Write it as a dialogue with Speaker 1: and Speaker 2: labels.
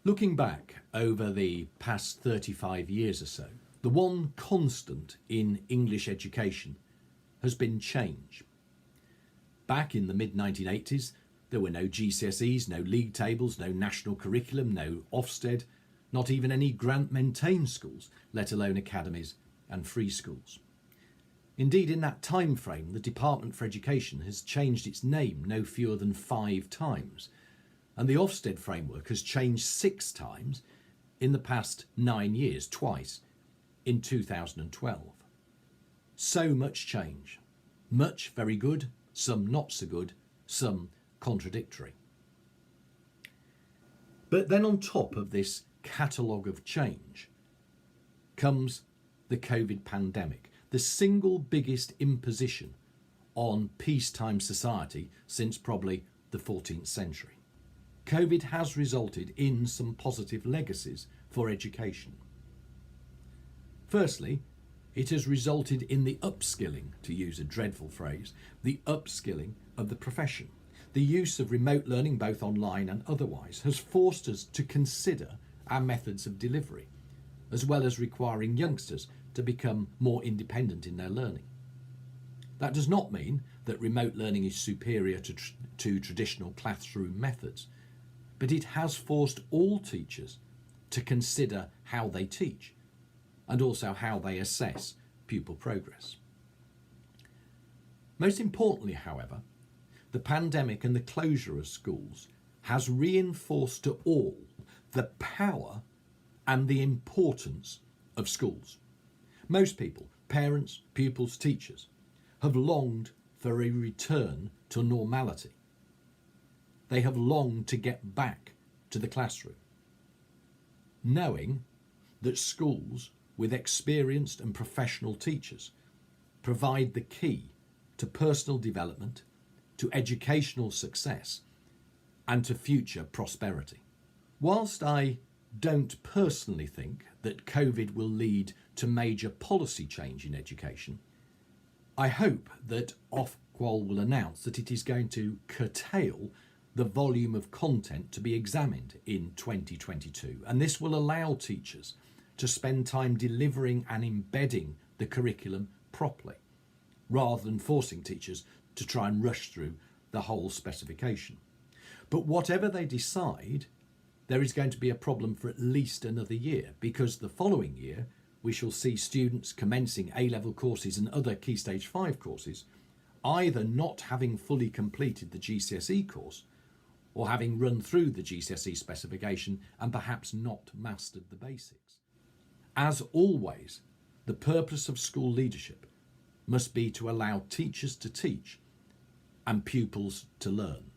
Speaker 1: Looking back over the past 35 years or so, the one constant in English education has been change. Back in the mid-1980s, there were no GCSEs, no league tables, no national curriculum, no Ofsted, not even any grant-maintained schools, let alone academies and free schools. Indeed, in that time frame, the Department for Education has changed its name no fewer than 5 times, and the Ofsted framework has changed 6 times in the past 9 years, twice in 2012. So much change. Much very good, some not so good, some contradictory. But then on top of this catalogue of change comes the COVID pandemic, the single biggest imposition on peacetime society since probably the 14th century. COVID has resulted in some positive legacies for education. Firstly, it has resulted in the upskilling, to use a dreadful phrase, the upskilling of the profession. The use of remote learning, both online and otherwise, has forced us to consider our methods of delivery, as well as requiring youngsters to become more independent in their learning. That does not mean that remote learning is superior to traditional classroom methods, but it has forced all teachers to consider how they teach and also how they assess pupil progress. Most importantly, however, the pandemic and the closure of schools has reinforced to all the power and the importance of schools. Most people, parents, pupils, teachers, have longed for a return to normality. They have longed to get back to the classroom, knowing that schools with experienced and professional teachers provide the key to personal development, to educational success, and to future prosperity. Whilst I don't personally think that COVID will lead to major policy change in education, I hope that Ofqual will announce that it is going to curtail the volume of content to be examined in 2022, and this will allow teachers to spend time delivering and embedding the curriculum properly, rather than forcing teachers to try and rush through the whole specification. But whatever they decide, there is going to be a problem for at least another year, because the following year we shall see students commencing A-level courses and other Key Stage 5 courses either not having fully completed the GCSE course or having run through the GCSE specification and perhaps not mastered the basics. As always, the purpose of school leadership must be to allow teachers to teach and pupils to learn.